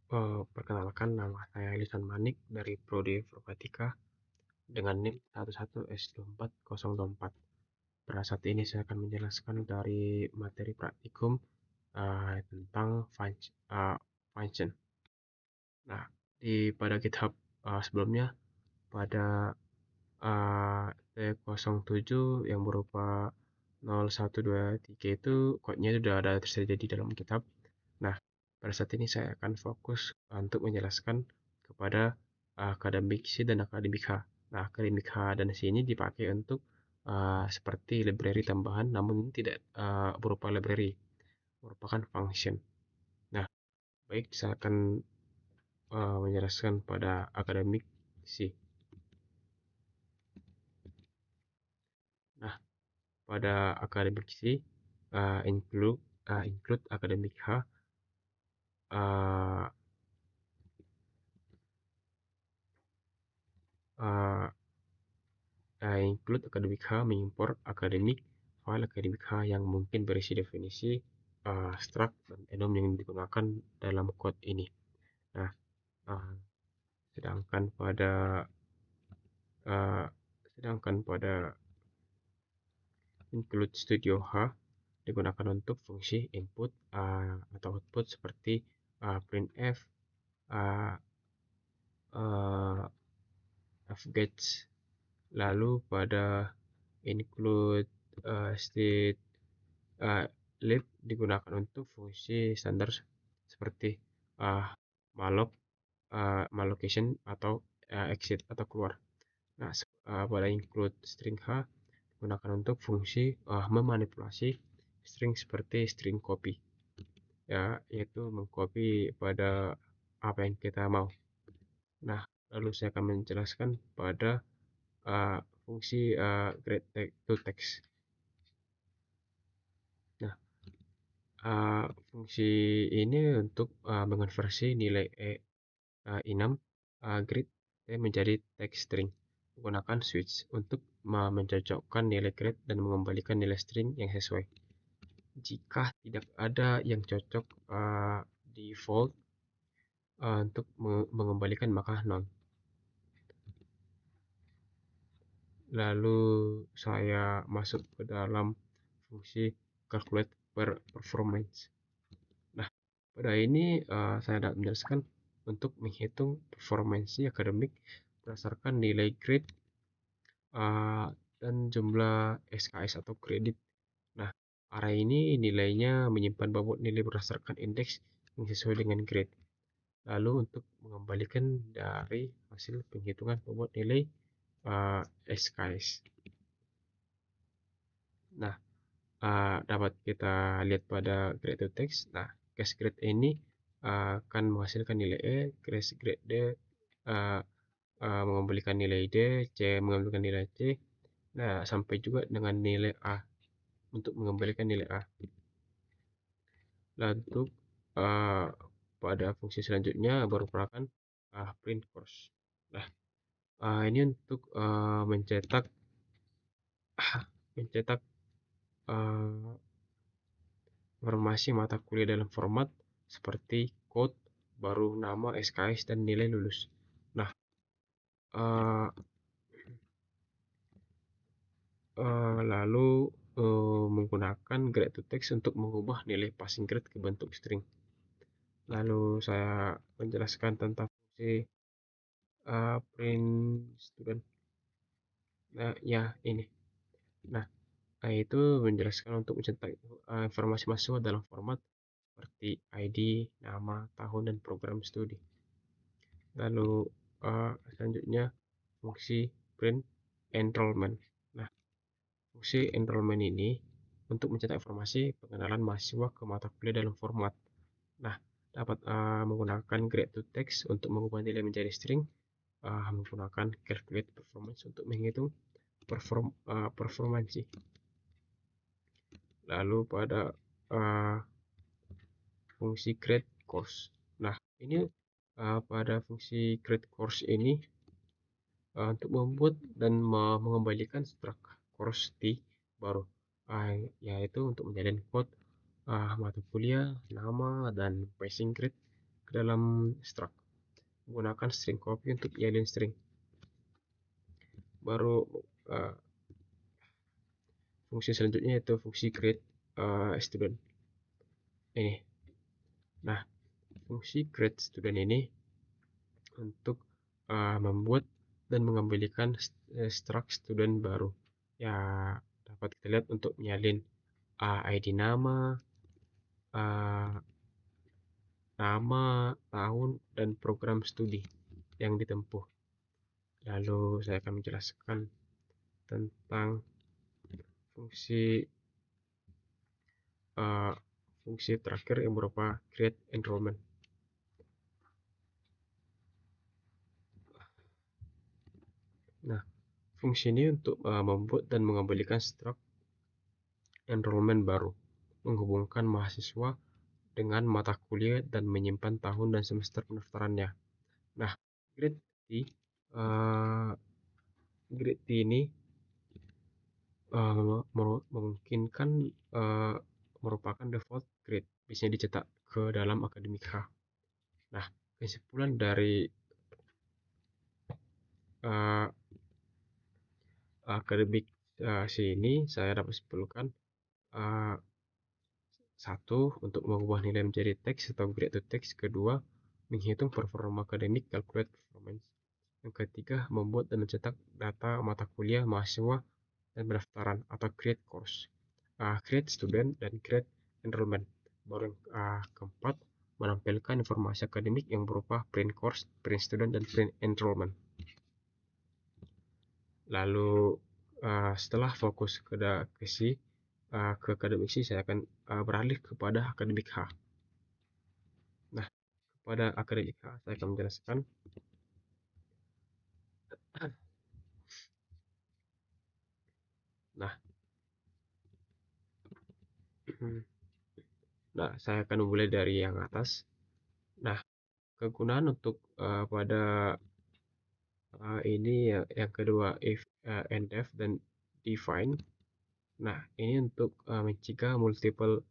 Perkenalkan, nama saya Lisan Manik dari Prodi Informatika dengan NIM 11S24024. Pada saat ini saya akan menjelaskan dari materi praktikum tentang function. Nah, pada GitHub sebelumnya, pada T07 yang berupa 0123 itu code-nya sudah ada tersedia di dalam GitHub. Nah, pada saat ini saya akan fokus untuk menjelaskan kepada akademik C dan akademik H. Nah, akademik H dan C ini dipakai untuk seperti library tambahan, namun ini tidak berupa library, merupakan function. Nah, baik, saya akan menjelaskan pada akademik C. Nah, pada akademik C, include akademik H, uh, uh, include akademik H mengimpor akademik file akademik H yang mungkin berisi definisi, struct, dan enum yang digunakan dalam code ini. Nah, uh, sedangkan pada uh, sedangkan pada include studio H digunakan untuk fungsi input atau output seperti printf, uh, uh, fgets. Lalu pada include state lib digunakan untuk fungsi standar seperti malloc, mallocation, atau exit atau keluar. Nah, pada include string H digunakan untuk fungsi memanipulasi string seperti string copy, ya, yaitu mengcopy pada apa yang kita mau. Nah, lalu saya akan menjelaskan pada fungsi grade to text. Nah, fungsi ini untuk mengonversi nilai enum grid menjadi text string menggunakan switch untuk mencocokkan nilai grade dan mengembalikan nilai string yang sesuai. Jika tidak ada yang cocok, default untuk mengembalikan maka none. Lalu saya masuk ke dalam fungsi calculate performance. Nah, pada ini saya dapat menjelaskan untuk menghitung performansi akademik berdasarkan nilai grade dan jumlah SKS atau kredit. Nah, array ini nilainya menyimpan bobot nilai berdasarkan indeks yang sesuai dengan grade. Lalu untuk mengembalikan dari hasil penghitungan bobot nilai SKS. Nah, dapat kita lihat pada grade to text. Nah, cache grade ini akan menghasilkan nilai E, cache grade D mengembalikan nilai D, C mengembalikan nilai C. Nah, sampai juga dengan nilai A untuk mengembalikan nilai A. Lalu pada fungsi selanjutnya merupakan print course. Nah, ini untuk mencetak informasi mata kuliah dalam format seperti code, baru nama, SKS, dan nilai lulus. Nah, lalu menggunakan grade to text untuk mengubah nilai passing grade ke bentuk string. Lalu saya menjelaskan tentang fungsi print student. Nah, ya ini. Nah, itu menjelaskan untuk mencetak informasi mahasiswa dalam format seperti ID, nama, tahun, dan program studi. Lalu selanjutnya fungsi print enrollment. Nah, fungsi enrollment ini untuk mencetak informasi pengenalan mahasiswa ke mata kuliah dalam format. Nah, dapat menggunakan grade to text untuk mengubah nilai menjadi string, menggunakan calculate performance untuk menghitung performansi. Lalu pada fungsi grade course. Nah, ini pada fungsi grade course ini untuk membuat dan mengembalikan struct course di baru, yaitu untuk menjalin code mata kuliah, nama, dan passing grade ke dalam struct. Gunakan string copy untuk nyalin string. Baru fungsi selanjutnya yaitu fungsi create student ini. Nah, fungsi create student ini untuk membuat dan mengembalikan struct student baru. Ya, dapat kita lihat untuk nyalin ID nama, nama, tahun, dan program studi yang ditempuh. Lalu saya akan menjelaskan tentang fungsi fungsi terakhir yang berupa create enrollment. Nah, fungsi ini untuk membuat dan mengembalikan struct enrollment baru, menghubungkan mahasiswa dengan mata kuliah dan menyimpan tahun dan semester pendaftarannya. Nah, grade T, grade T ini memungkinkan merupakan default grade, bisa dicetak ke dalam akademik H. Nah, kesimpulan dari akademik C ini saya dapat simpulkan, satu, untuk mengubah nilai menjadi teks atau grade to text. Kedua, menghitung performa akademik, calculate performance. Yang ketiga, membuat dan mencetak data mata kuliah mahasiswa dan pendaftaran atau create course, create student, dan create enrollment. Baru yang keempat, menampilkan informasi akademik yang berupa print course, print student, dan print enrollment. Lalu setelah fokus ke akademik C, saya akan beralih kepada akademik H. Nah, pada akademik H saya akan menjelaskan nah, saya akan mulai dari yang atas. Nah, kegunaan untuk pada ini yang kedua, if, and if, dan define. Nah, ini untuk mencegah multiple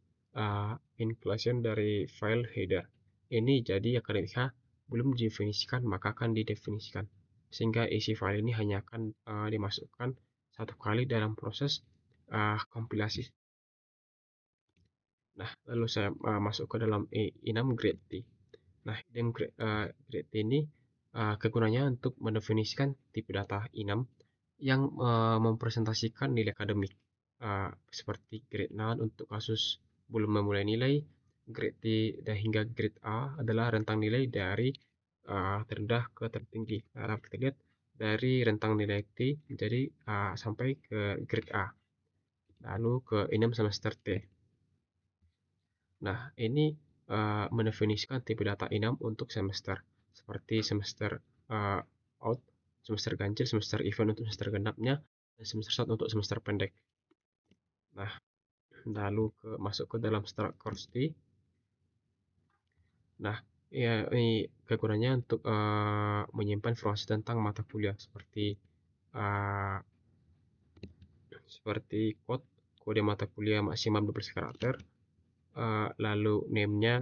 inclusion dari file header. Ini jadi akademik H belum didefinisikan, maka akan didefinisikan. Sehingga isi file ini hanya akan dimasukkan satu kali dalam proses kompilasi. Nah, lalu saya masuk ke dalam enum grade T. Nah, grade T ini kegunaannya untuk mendefinisikan tipe data enum yang mempresentasikan nilai akademik, seperti grade 0 untuk kasus belum memulai nilai, grade T dan hingga grade A adalah rentang nilai dari terendah ke tertinggi. Nah, kita lihat dari rentang nilai T menjadi sampai ke grade A, lalu ke enum semester T. Nah, ini mendefinisikan tipe data enum untuk semester, seperti semester out, semester ganjil, semester event untuk semester genapnya, dan semester short untuk semester pendek. Nah, lalu masuk ke dalam struct course T. Nah, ya, ini kegunaannya untuk menyimpan informasi tentang mata kuliah seperti kode mata kuliah maksimal 12 karakter, lalu name-nya,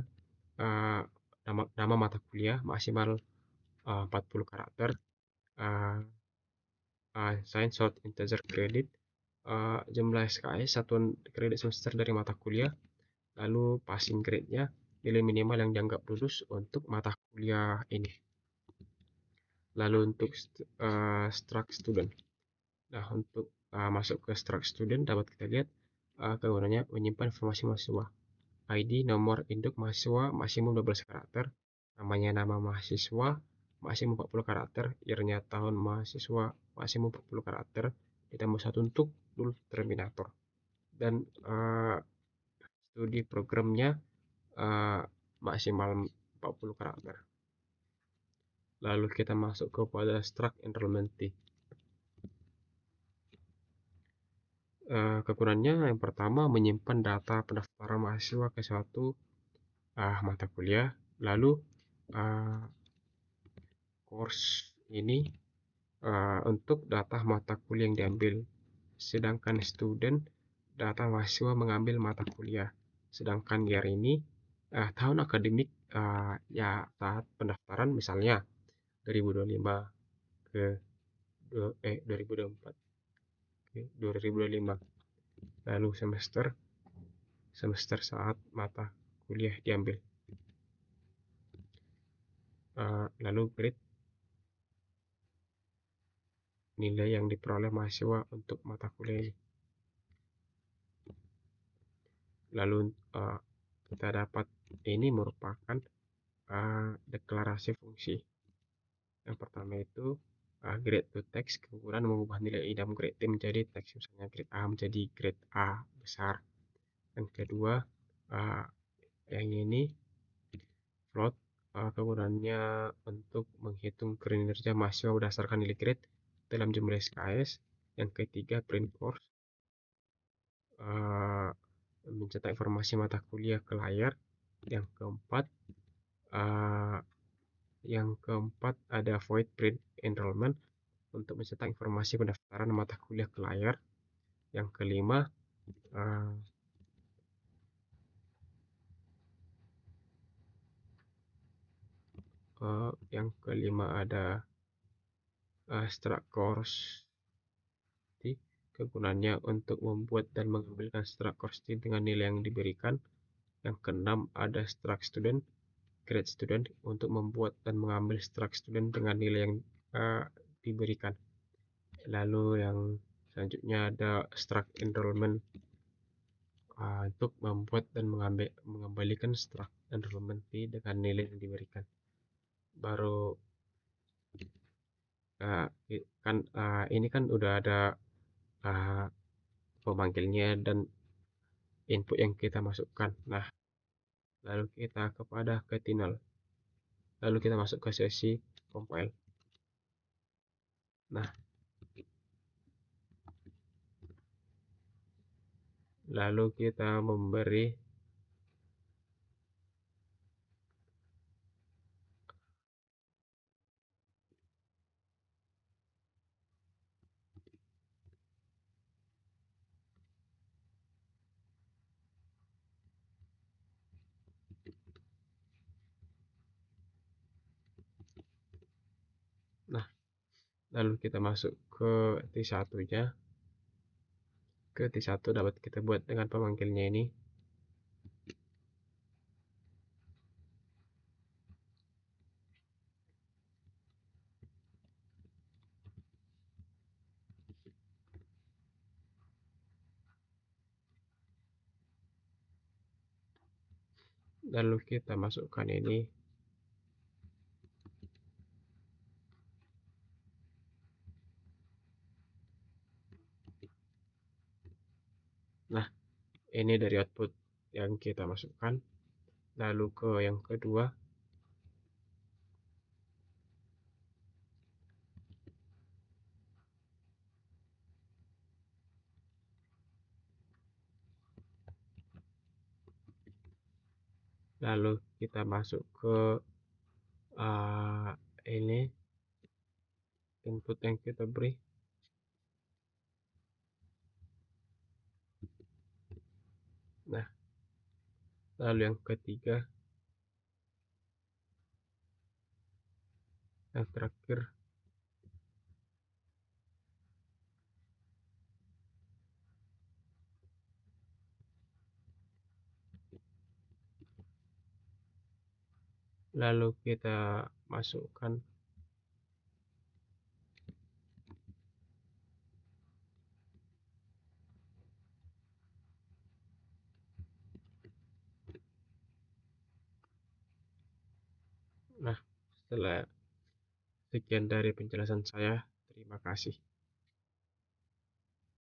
nama mata kuliah maksimal 40 karakter, sign short integer credit, jumlah SKS satuan kredit semester dari mata kuliah, lalu passing grade-nya, nilai minimal yang dianggap lulus untuk mata kuliah ini. Lalu untuk struct student. Nah, untuk masuk ke struct student dapat kita lihat kegunaannya menyimpan informasi mahasiswa. ID, nomor induk mahasiswa maksimum 12 karakter, namanya nama mahasiswa maksimum 40 karakter, year-nya tahun mahasiswa maksimum 40 karakter, ditambah satu untuk dulu terminator, dan studi programnya maksimal 40 karakter. Lalu kita masuk kepada struct enrollment T. Kegunaannya yang pertama, menyimpan data pendaftaran mahasiswa ke suatu mata kuliah. Lalu course ini untuk data mata kuliah yang diambil, sedangkan student data mahasiswa mengambil mata kuliah. Sedangkan year ini tahun akademik ya saat pendaftaran misalnya 2025 ke 2024 ke 2025. Lalu semester semester saat mata kuliah diambil. Lalu grade nilai yang diperoleh mahasiswa untuk mata kuliah ini. Lalu kita dapat ini merupakan deklarasi fungsi. Yang pertama itu grade to text, keunggulan mengubah nilai dalam grade T menjadi teks, misalnya grade A menjadi grade A besar. Yang kedua, yang ini float, kegunaannya untuk menghitung kinerja mahasiswa berdasarkan nilai grade dalam jumlah SKS. Yang ketiga, print course, mencetak informasi mata kuliah ke layar. Yang keempat ada void print enrollment, untuk mencetak informasi pendaftaran mata kuliah ke layar. Yang kelima, ada struct course. Kegunaannya untuk membuat dan mengambilkan struct course dengan nilai yang diberikan. Yang keenam ada struct student, grade student, untuk membuat dan mengambil struct student dengan nilai yang diberikan. Lalu yang selanjutnya ada struct enrollment, untuk membuat dan mengembalikan struct enrollment fee dengan nilai yang diberikan. Baru ini kan udah ada pemanggilnya dan input yang kita masukkan. Nah, lalu kita kepada ketinal. Lalu kita masuk ke sesi compile. Nah, lalu kita memberi lalu kita masuk ke T1-nya. Ke T1 dapat kita buat dengan pemanggilnya ini. Lalu kita masukkan ini. Nah, ini dari output yang kita masukkan. Lalu ke yang kedua. Lalu kita masuk ke ini input yang kita beri. Nah, lalu yang ketiga, yang terakhir, lalu kita masukkan Nah, setelah sekian dari penjelasan saya, terima kasih.